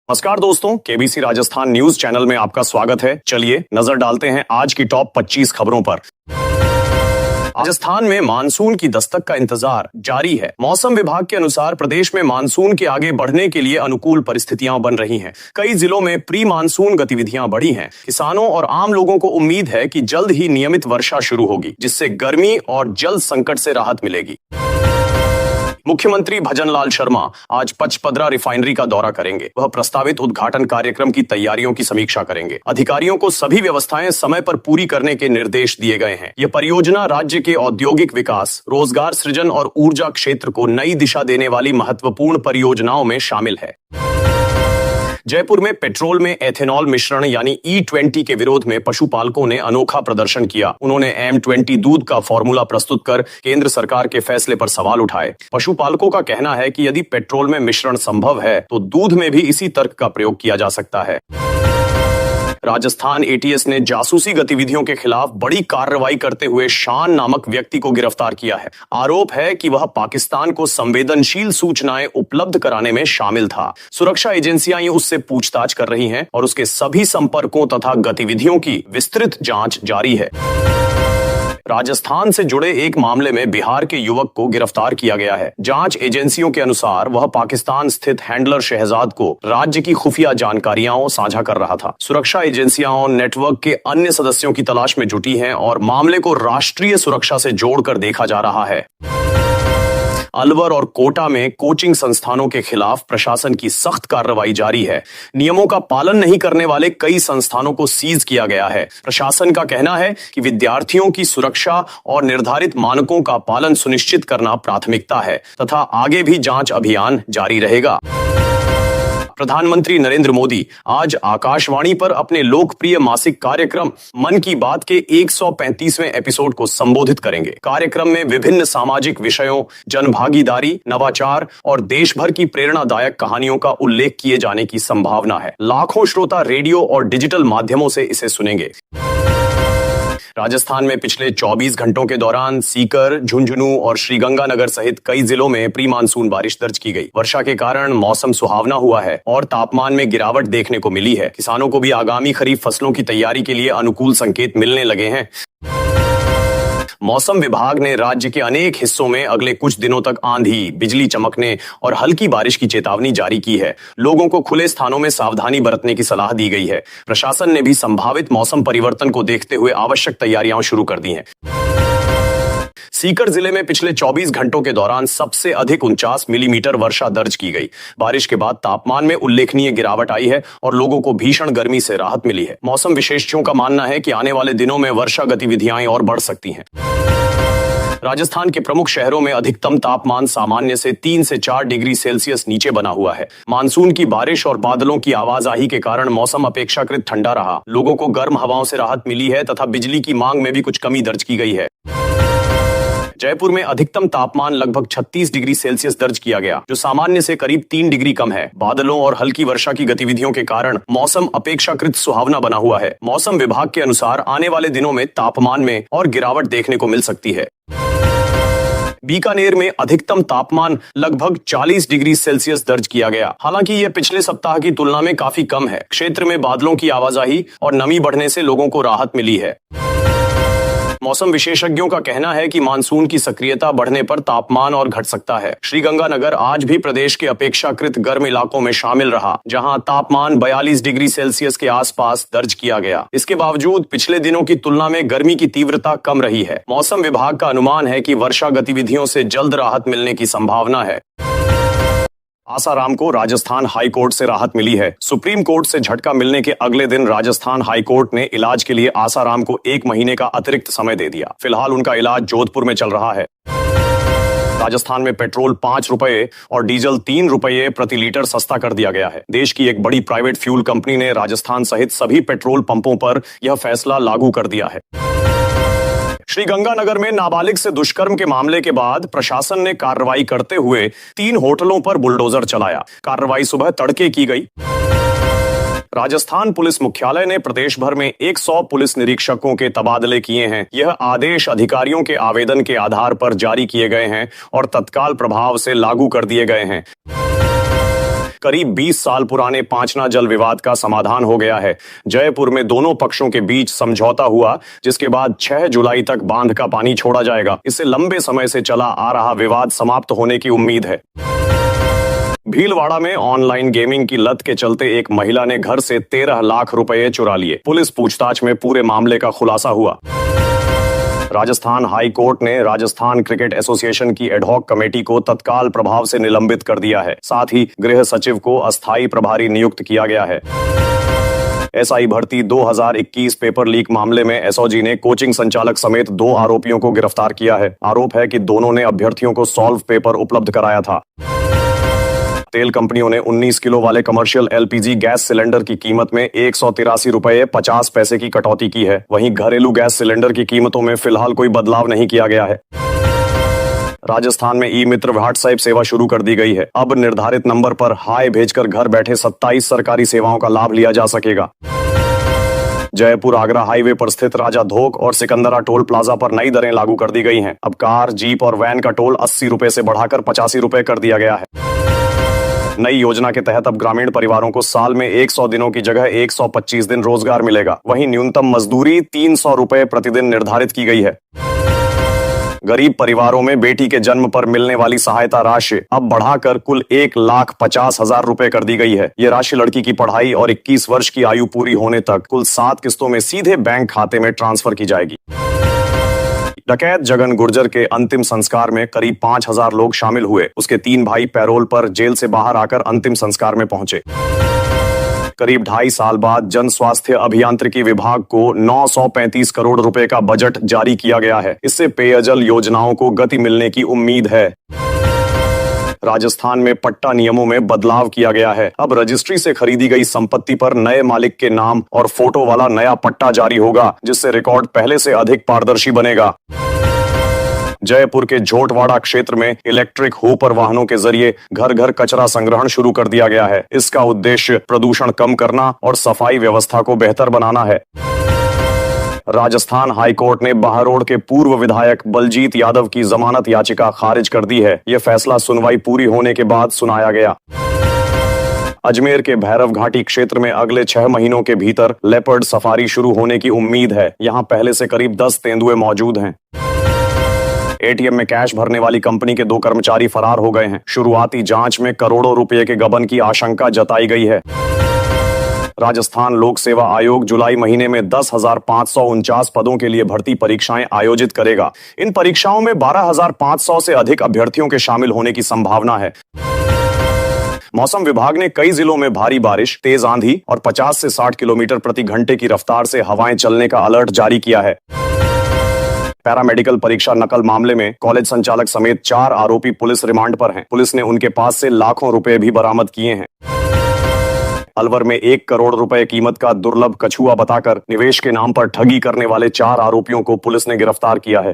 नमस्कार दोस्तों, KBC Rajasthan news channel में आपका स्वागत है। चलिए नजर डालते हैं आज की टॉप 25 खबरों पर। राजस्थान में मानसून की दस्तक का इंतजार जारी है। मौसम विभाग के अनुसार प्रदेश में मानसून के आगे बढ़ने के लिए अनुकूल परिस्थितियां बन रही हैं। कई जिलों में प्री मानसून गतिविधियां बढ़ी हैं। किसानों और आम लोगों को उम्मीद है कि जल्द ही नियमित वर्षा शुरू होगी, जिससे गर्मी और जल संकट से राहत मिलेगी। मुख्यमंत्री भजनलाल शर्मा आज पचपदरा रिफाइनरी का दौरा करेंगे। वह प्रस्तावित उद्घाटन कार्यक्रम की तैयारियों की समीक्षा करेंगे। अधिकारियों को सभी व्यवस्थाएं समय पर पूरी करने के निर्देश दिए गए हैं। यह परियोजना राज्य के औद्योगिक विकास, रोजगार सृजन और ऊर्जा क्षेत्र को नई दिशा देने वाली महत्वपूर्ण परियोजनाओं में शामिल है। जयपुर में पेट्रोल में एथेनॉल मिश्रण यानी E20 के विरोध में पशुपालकों ने अनोखा प्रदर्शन किया। उन्होंने M20 दूध का फॉर्मूला प्रस्तुत कर केंद्र सरकार के फैसले पर सवाल उठाए। पशुपालकों का कहना है कि यदि पेट्रोल में मिश्रण संभव है तो दूध में भी इसी तर्क का प्रयोग किया जा सकता है। राजस्थान ATS ने जासूसी गतिविधियों के खिलाफ बड़ी कार्रवाई करते हुए शान नामक व्यक्ति को गिरफ्तार किया है। आरोप है कि वह पाकिस्तान को संवेदनशील सूचनाएं उपलब्ध कराने में शामिल था। सुरक्षा एजेंसियां उससे पूछताछ कर रही हैं और उसके सभी संपर्कों तथा गतिविधियों की विस्तृत जांच जारी है। राजस्थान से जुड़े एक मामले में बिहार के युवक को गिरफ्तार किया गया है। जांच एजेंसियों के अनुसार वह पाकिस्तान स्थित हैंडलर शहजाद को राज्य की खुफिया जानकारियां साझा कर रहा था। सुरक्षा एजेंसियां नेटवर्क के अन्य सदस्यों की तलाश में जुटी हैं और मामले को राष्ट्रीय सुरक्षा से जोड़कर देखा जा रहा है। अलवर और कोटा में कोचिंग संस्थानों के खिलाफ प्रशासन की सख्त कार्रवाई जारी है। नियमों का पालन नहीं करने वाले कई संस्थानों को सीज किया गया है। प्रशासन का कहना है कि विद्यार्थियों की सुरक्षा और निर्धारित मानकों का पालन सुनिश्चित करना प्राथमिकता है तथा आगे भी जांच अभियान जारी रहेगा। प्रधानमंत्री नरेंद्र मोदी आज आकाशवाणी पर अपने लोकप्रिय मासिक कार्यक्रम मन की बात के 135वें एपिसोड को संबोधित करेंगे। कार्यक्रम में विभिन्न सामाजिक विषयों, जनभागीदारी, नवाचार और देश भर की प्रेरणादायक कहानियों का उल्लेख किए जाने की संभावना है। लाखों श्रोता रेडियो और डिजिटल माध्यमों से इसे सुनेंगे। राजस्थान में पिछले 24 घंटों के दौरान सीकर, झुंझुनू और श्रीगंगानगर सहित कई जिलों में प्री मानसून बारिश दर्ज की गई। वर्षा के कारण मौसम सुहावना हुआ है और तापमान में गिरावट देखने को मिली है। किसानों को भी आगामी खरीफ फसलों की तैयारी के लिए अनुकूल संकेत मिलने लगे हैं। मौसम विभाग ने राज्य के अनेक हिस्सों में अगले कुछ दिनों तक आंधी, बिजली चमकने और हल्की बारिश की चेतावनी जारी की है। लोगों को खुले स्थानों में सावधानी बरतने की सलाह दी गई है। प्रशासन ने भी संभावित मौसम परिवर्तन को देखते हुए आवश्यक तैयारियां शुरू कर दी हैं। सीकर जिले में पिछले 24 घंटों के दौरान सबसे अधिक 49 मिलीमीटर वर्षा दर्ज की गई। बारिश के बाद तापमान में उल्लेखनीय गिरावट आई है और लोगों को भीषण गर्मी से राहत मिली है। मौसम विशेषज्ञों का मानना है कि आने वाले दिनों में वर्षा गतिविधियां और बढ़ सकती हैं। राजस्थान के प्रमुख शहरों में अधिकतम तापमान सामान्य से 3 से 4 डिग्री सेल्सियस नीचे बना हुआ है। मानसून की बारिश और बादलों की आवाजाही के कारण मौसम अपेक्षाकृत ठंडा रहा। लोगों को गर्म हवाओं से राहत मिली है तथा बिजली की मांग में भी कुछ कमी दर्ज की गई है। जयपुर में अधिकतम तापमान लगभग 36 डिग्री सेल्सियस दर्ज किया गया, जो सामान्य से करीब 3 डिग्री कम है। बादलों और हल्की वर्षा की गतिविधियों के कारण मौसम अपेक्षाकृत सुहावना बना हुआ है। मौसम विभाग के अनुसार आने वाले दिनों में तापमान में और गिरावट देखने को मिल सकती है। बीकानेर में अधिकतम तापमान लगभग 40 डिग्री सेल्सियस दर्ज किया गया। हालांकि यह पिछले सप्ताह की तुलना में काफी कम है। क्षेत्र में बादलों की आवाजाही और नमी बढ़ने से लोगों को राहत मिली है। मौसम विशेषज्ञों का कहना है कि मानसून की सक्रियता बढ़ने पर तापमान और घट सकता है। श्रीगंगानगर आज भी प्रदेश के अपेक्षाकृत गर्म इलाकों में शामिल रहा, जहां तापमान 42 डिग्री सेल्सियस के आसपास दर्ज किया गया। इसके बावजूद पिछले दिनों की तुलना में गर्मी की तीव्रता कम रही है। मौसम विभाग का अनुमान है कि वर्षा गतिविधियों से जल्द राहत मिलने की संभावना है। आसाराम को राजस्थान हाई कोर्ट से राहत मिली है। सुप्रीम कोर्ट से झटका मिलने के अगले दिन राजस्थान हाई कोर्ट ने इलाज के लिए आसाराम को 1 महीने का अतिरिक्त समय दे दिया। फिलहाल उनका इलाज जोधपुर में चल रहा है। राजस्थान में पेट्रोल 5 रुपए और डीजल 3 रुपए प्रति लीटर सस्ता कर दिया गया है। देश की एक बड़ी प्राइवेट फ्यूल कंपनी ने राजस्थान सहित सभी पेट्रोल पंपों पर यह फैसला लागू कर दिया है। श्रीगंगानगर में नाबालिग से दुष्कर्म के मामले के बाद प्रशासन ने कार्रवाई करते हुए 3 होटलों पर बुलडोजर चलाया। कार्रवाई सुबह तड़के की गई। राजस्थान पुलिस मुख्यालय ने प्रदेश भर में 100 पुलिस निरीक्षकों के तबादले किए हैं। यह आदेश अधिकारियों के आवेदन के आधार पर जारी किए गए हैं और तत्काल प्रभाव से लागू कर दिए गए हैं। करीब 20 साल पुराने पांचना जल विवाद का समाधान हो गया है। जयपुर में दोनों पक्षों के बीच समझौता हुआ, जिसके बाद 6 जुलाई तक बांध का पानी छोड़ा जाएगा। इससे लंबे समय से चला आ रहा विवाद समाप्त होने की उम्मीद है। भीलवाड़ा में ऑनलाइन गेमिंग की लत के चलते एक महिला ने घर से 13 लाख रुपए चुरा लिए। पुलिस पूछताछ में पूरे मामले का खुलासा हुआ। राजस्थान हाई कोर्ट ने राजस्थान क्रिकेट एसोसिएशन की एडहॉक कमेटी को तत्काल प्रभाव से निलंबित कर दिया है। साथ ही गृह सचिव को अस्थायी प्रभारी नियुक्त किया गया है। एसआई भर्ती 2021 पेपर लीक मामले में एसओजी ने कोचिंग संचालक समेत 2 आरोपियों को गिरफ्तार किया है। आरोप है कि दोनों ने अभ्यर्थियों को सॉल्व पेपर उपलब्ध कराया था। तेल कंपनियों ने 19 किलो वाले कमर्शियल एलपीजी गैस सिलेंडर की कीमत में 183 रुपए 50 पैसे की कटौती की है। वहीं घरेलू गैस सिलेंडर की कीमतों में फिलहाल कोई बदलाव नहीं किया गया है। राजस्थान में ई मित्र व्हाट्सएप सेवा शुरू कर दी गई है। अब निर्धारित नंबर पर हाय भेजकर घर बैठे 27 सरकारी सेवाओं का लाभ लिया जा सकेगा। जयपुर आगरा हाईवे पर स्थित राजा धोक और सिकंदरा टोल प्लाजा पर नई दरें लागू कर दी गई हैं। अब कार, जीप और वैन का टोल 80 रुपए से बढ़ाकर 85 रुपए कर दिया गया है। नई योजना के तहत अब ग्रामीण परिवारों को साल में 100 दिनों की जगह 125 दिन रोजगार मिलेगा। वहीं न्यूनतम मजदूरी 300 रुपए प्रतिदिन निर्धारित की गई है। गरीब परिवारों में बेटी के जन्म पर मिलने वाली सहायता राशि अब बढ़ाकर कुल 1,50,000 रुपए कर दी गई है। ये राशि लड़की की पढ़ाई और 21 वर्ष की आयु पूरी होने तक कुल 7 किस्तों में सीधे बैंक खाते में ट्रांसफर की जाएगी। डकैत जगन गुर्जर के अंतिम संस्कार में करीब 5,000 लोग शामिल हुए। उसके 3 भाई पैरोल पर जेल से बाहर आकर अंतिम संस्कार में पहुंचे। करीब 2.5 साल बाद जन स्वास्थ्य अभियांत्रिकी विभाग को 935 करोड़ रुपए का बजट जारी किया गया है। इससे पेयजल योजनाओं को गति मिलने की उम्मीद है। राजस्थान में पट्टा नियमों में बदलाव किया गया है। अब रजिस्ट्री से खरीदी गई संपत्ति पर नए मालिक के नाम और फोटो वाला नया पट्टा जारी होगा, जिससे रिकॉर्ड पहले से अधिक पारदर्शी बनेगा। जयपुर के झोटवाड़ा क्षेत्र में इलेक्ट्रिक होपर वाहनों के जरिए घर घर कचरा संग्रहण शुरू कर दिया गया है। इसका उद्देश्य प्रदूषण कम करना और सफाई व्यवस्था को बेहतर बनाना है। राजस्थान हाईकोर्ट ने बहरोड के पूर्व विधायक बलजीत यादव की जमानत याचिका खारिज कर दी है। यह फैसला सुनवाई पूरी होने के बाद सुनाया गया। अजमेर के भैरव घाटी क्षेत्र में अगले 6 महीनों के भीतर लेपर्ड सफारी शुरू होने की उम्मीद है। यहाँ पहले से करीब 10 तेंदुए मौजूद हैं। एटीएम में कैश भरने वाली कंपनी के 2 कर्मचारी फरार हो गए हैं। शुरुआती जांच में करोड़ों रुपए के गबन की आशंका जताई गई है। राजस्थान लोक सेवा आयोग जुलाई महीने में 10,549 पदों के लिए भर्ती परीक्षाएं आयोजित करेगा। इन परीक्षाओं में 12,500 से अधिक अभ्यर्थियों के शामिल होने की संभावना है। मौसम विभाग ने कई जिलों में भारी बारिश, तेज आंधी और 50 से 60 किलोमीटर प्रति घंटे की रफ्तार से हवाएं चलने का अलर्ट जारी किया है। पैरामेडिकल परीक्षा नकल मामले में कॉलेज संचालक समेत 4 आरोपी पुलिस रिमांड पर हैं। पुलिस ने उनके पास से लाखों रुपए भी बरामद किए हैं। अलवर में 1 करोड़ रुपए कीमत का दुर्लभ कछुआ बताकर निवेश के नाम पर ठगी करने वाले 4 आरोपियों को पुलिस ने गिरफ्तार किया है।